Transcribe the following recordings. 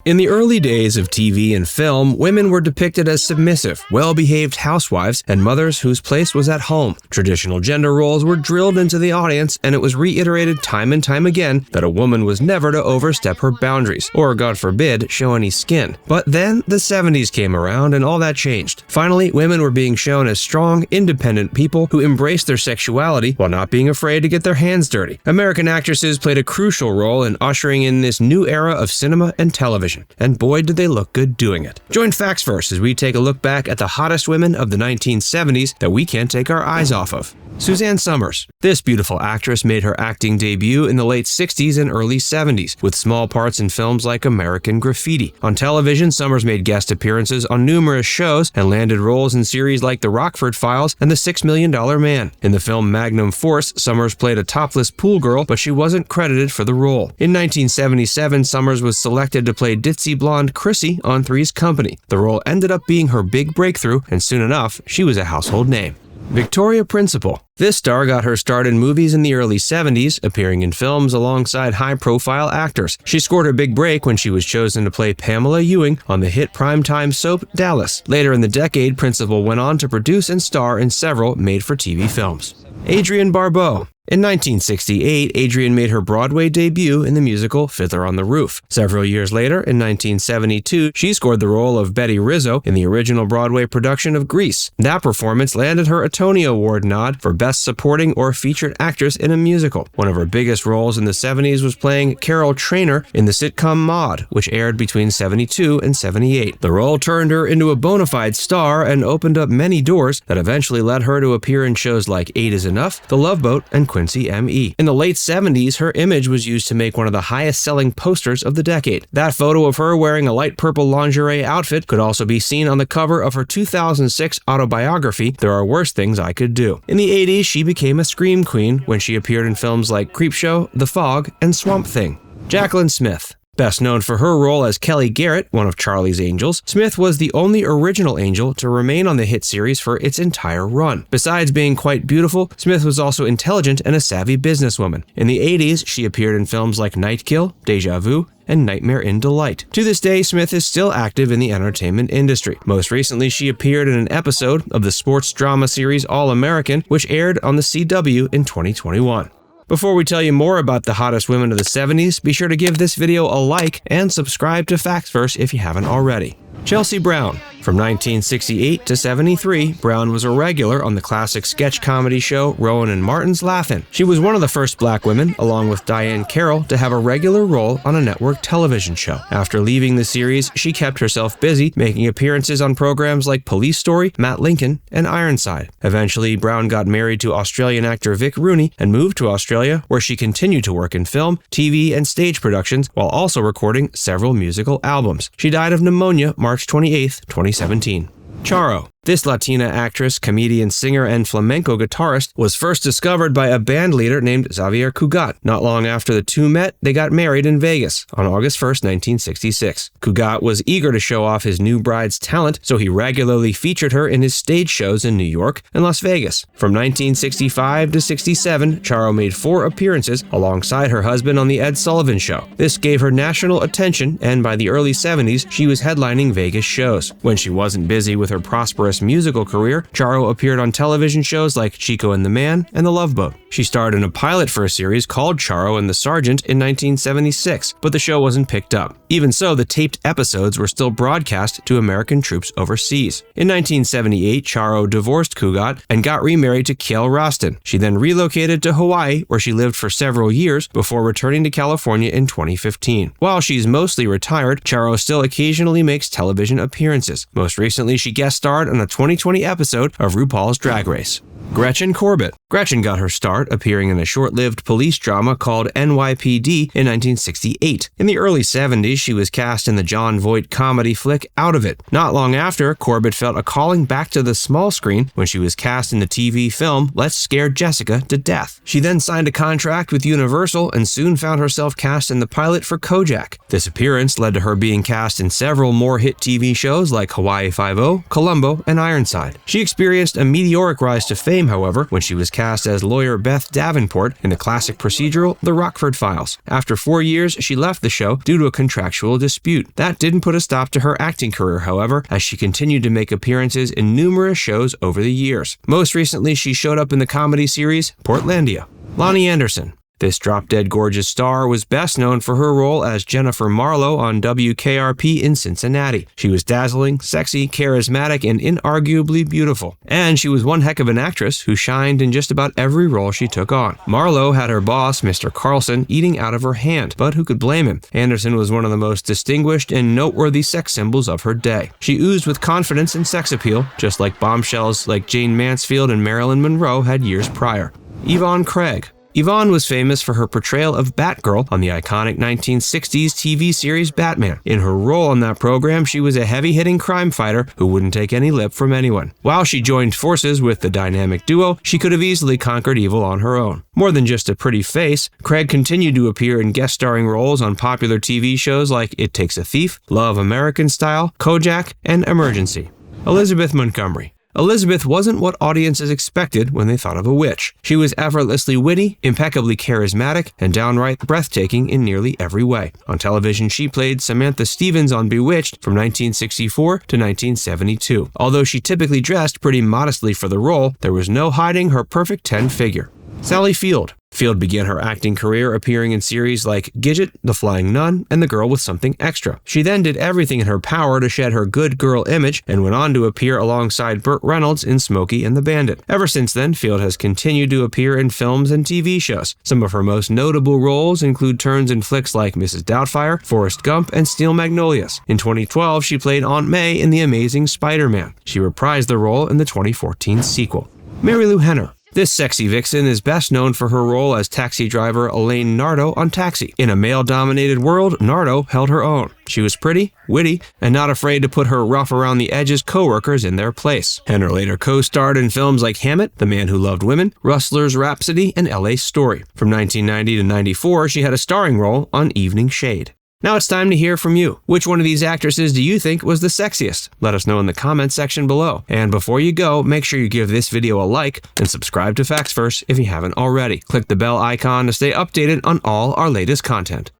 In the early days of TV and film, women were depicted as submissive, well-behaved housewives and mothers whose place was at home. Traditional gender roles were drilled into the audience, and it was reiterated time and time again that a woman was never to overstep her boundaries, or, God forbid, show any skin. But then the 70s came around and all that changed. Finally, women were being shown as strong, independent people who embraced their sexuality while not being afraid to get their hands dirty. American actresses played a crucial role in ushering in this new era of cinema and television. And boy, did they look good doing it. Join Facts Verse as we take a look back at the hottest women of the 1970s that we can't take our eyes off of. Suzanne Somers. This beautiful actress made her acting debut in the late 60s and early 70s, with small parts in films like American Graffiti. On television, Somers made guest appearances on numerous shows and landed roles in series like The Rockford Files and The $6 Million Man. In the film Magnum Force, Somers played a topless pool girl, but she wasn't credited for the role. In 1977, Somers was selected to play ditzy blonde Chrissy on Three's Company. The role ended up being her big breakthrough, and soon enough, she was a household name. Victoria Principal. This star got her start in movies in the early 70s, appearing in films alongside high-profile actors. She scored her big break when she was chosen to play Pamela Ewing on the hit primetime soap Dallas. Later in the decade, Principal went on to produce and star in several made-for-TV films. Adrienne Barbeau. In 1968, Adrienne made her Broadway debut in the musical Fiddler on the Roof. Several years later, in 1972, she scored the role of Betty Rizzo in the original Broadway production of Grease. That performance landed her a Tony Award nod for Best Supporting or Featured Actress in a Musical. One of her biggest roles in the 70s was playing Carol Trainer in the sitcom Maude, which aired between 72 and 78. The role turned her into a bona fide star and opened up many doors that eventually led her to appear in shows like 8 is Enough, The Love Boat, and Quincy M.E. In the late 70s, her image was used to make one of the highest-selling posters of the decade. That photo of her wearing a light purple lingerie outfit could also be seen on the cover of her 2006 autobiography, There Are Worse Things I Could Do. In the 80s, she became a scream queen when she appeared in films like Creepshow, The Fog, and Swamp Thing. Jaclyn Smith. Best known for her role as Kelly Garrett, one of Charlie's Angels, Smith was the only original angel to remain on the hit series for its entire run. Besides being quite beautiful, Smith was also intelligent and a savvy businesswoman. In the 80s, she appeared in films like Nightkill, Deja Vu, and Nightmare in Delight. To this day, Smith is still active in the entertainment industry. Most recently, she appeared in an episode of the sports drama series All American, which aired on the CW in 2021. Before we tell you more about the hottest women of the 70s, be sure to give this video a like and subscribe to Factsverse if you haven't already. Chelsea Brown. From 1968 to 73, Brown was a regular on the classic sketch comedy show Rowan and Martin's Laugh-In. She was one of the first black women, along with Diane Carroll, to have a regular role on a network television show. After leaving the series, she kept herself busy, making appearances on programs like Police Story, Matt Lincoln, and Ironside. Eventually, Brown got married to Australian actor Vic Rooney and moved to Australia, where she continued to work in film, TV, and stage productions, while also recording several musical albums. She died of pneumonia March 28, 2017. Charo. This Latina actress, comedian, singer, and flamenco guitarist was first discovered by a band leader named Xavier Cugat. Not long after the two met, they got married in Vegas on August 1, 1966. Cugat was eager to show off his new bride's talent, so he regularly featured her in his stage shows in New York and Las Vegas. From 1965 to 67, Charo made 4 appearances alongside her husband on The Ed Sullivan Show. This gave her national attention, and by the early 70s, she was headlining Vegas shows. When she wasn't busy with her prosperous musical career, Charo appeared on television shows like Chico and the Man and The Love Boat. She starred in a pilot for a series called Charo and the Sergeant in 1976, but the show wasn't picked up. Even so, the taped episodes were still broadcast to American troops overseas. In 1978, Charo divorced Cugat and got remarried to Kale Roston. She then relocated to Hawaii, where she lived for several years before returning to California in 2015. While she's mostly retired, Charo still occasionally makes television appearances. Most recently, she guest starred on a 2020 episode of RuPaul's Drag Race. Gretchen Corbett. Gretchen got her start appearing in a short-lived police drama called NYPD in 1968. In the early 70s, she was cast in the Jon Voight comedy flick Out of It. Not long after, Corbett felt a calling back to the small screen when she was cast in the TV film Let's Scare Jessica to Death. She then signed a contract with Universal and soon found herself cast in the pilot for Kojak. This appearance led to her being cast in several more hit TV shows like Hawaii Five-0, Columbo, and Ironside. She experienced a meteoric rise to fame fame, however, when she was cast as lawyer Beth Davenport in the classic procedural The Rockford Files. After 4 years, she left the show due to a contractual dispute. That didn't put a stop to her acting career, however, as she continued to make appearances in numerous shows over the years. Most recently, she showed up in the comedy series Portlandia. Loni Anderson. This drop-dead gorgeous star was best known for her role as Jennifer Marlowe on WKRP in Cincinnati. She was dazzling, sexy, charismatic, and inarguably beautiful. And she was one heck of an actress who shined in just about every role she took on. Marlowe had her boss, Mr. Carlson, eating out of her hand, but who could blame him? Anderson was one of the most distinguished and noteworthy sex symbols of her day. She oozed with confidence and sex appeal, just like bombshells like Jane Mansfield and Marilyn Monroe had years prior. Yvonne Craig. Yvonne was famous for her portrayal of Batgirl on the iconic 1960s TV series Batman. In her role on that program, she was a heavy-hitting crime fighter who wouldn't take any lip from anyone. While she joined forces with the dynamic duo, she could have easily conquered evil on her own. More than just a pretty face, Craig continued to appear in guest-starring roles on popular TV shows like It Takes a Thief, Love American Style, Kojak, and Emergency. Elizabeth Montgomery. Elizabeth wasn't what audiences expected when they thought of a witch. She was effortlessly witty, impeccably charismatic, and downright breathtaking in nearly every way. On television, she played Samantha Stevens on Bewitched from 1964 to 1972. Although she typically dressed pretty modestly for the role, there was no hiding her perfect 10 figure. Sally Field. Field began her acting career appearing in series like Gidget, The Flying Nun, and The Girl with Something Extra. She then did everything in her power to shed her good girl image and went on to appear alongside Burt Reynolds in Smokey and the Bandit. Ever since then, Field has continued to appear in films and TV shows. Some of her most notable roles include turns in flicks like Mrs. Doubtfire, Forrest Gump, and Steel Magnolias. In 2012, she played Aunt May in The Amazing Spider-Man. She reprised the role in the 2014 sequel. Marilu Henner. This sexy vixen is best known for her role as taxi driver Elaine Nardo on Taxi. In a male-dominated world, Nardo held her own. She was pretty, witty, and not afraid to put her rough-around-the-edges co-workers in their place. Henner later co-starred in films like Hammett, The Man Who Loved Women, Rustler's Rhapsody, and L.A. Story. From 1990 to 94, she had a starring role on Evening Shade. Now it's time to hear from you. Which one of these actresses do you think was the sexiest? Let us know in the comments section below. And before you go, make sure you give this video a like and subscribe to Facts First if you haven't already. Click the bell icon to stay updated on all our latest content.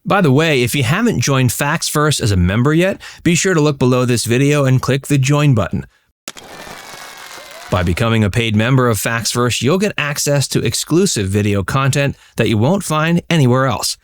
By the way, if you haven't joined Facts First as a member yet, be sure to look below this video and click the join button. By becoming a paid member of Facts First, you'll get access to exclusive video content that you won't find anywhere else.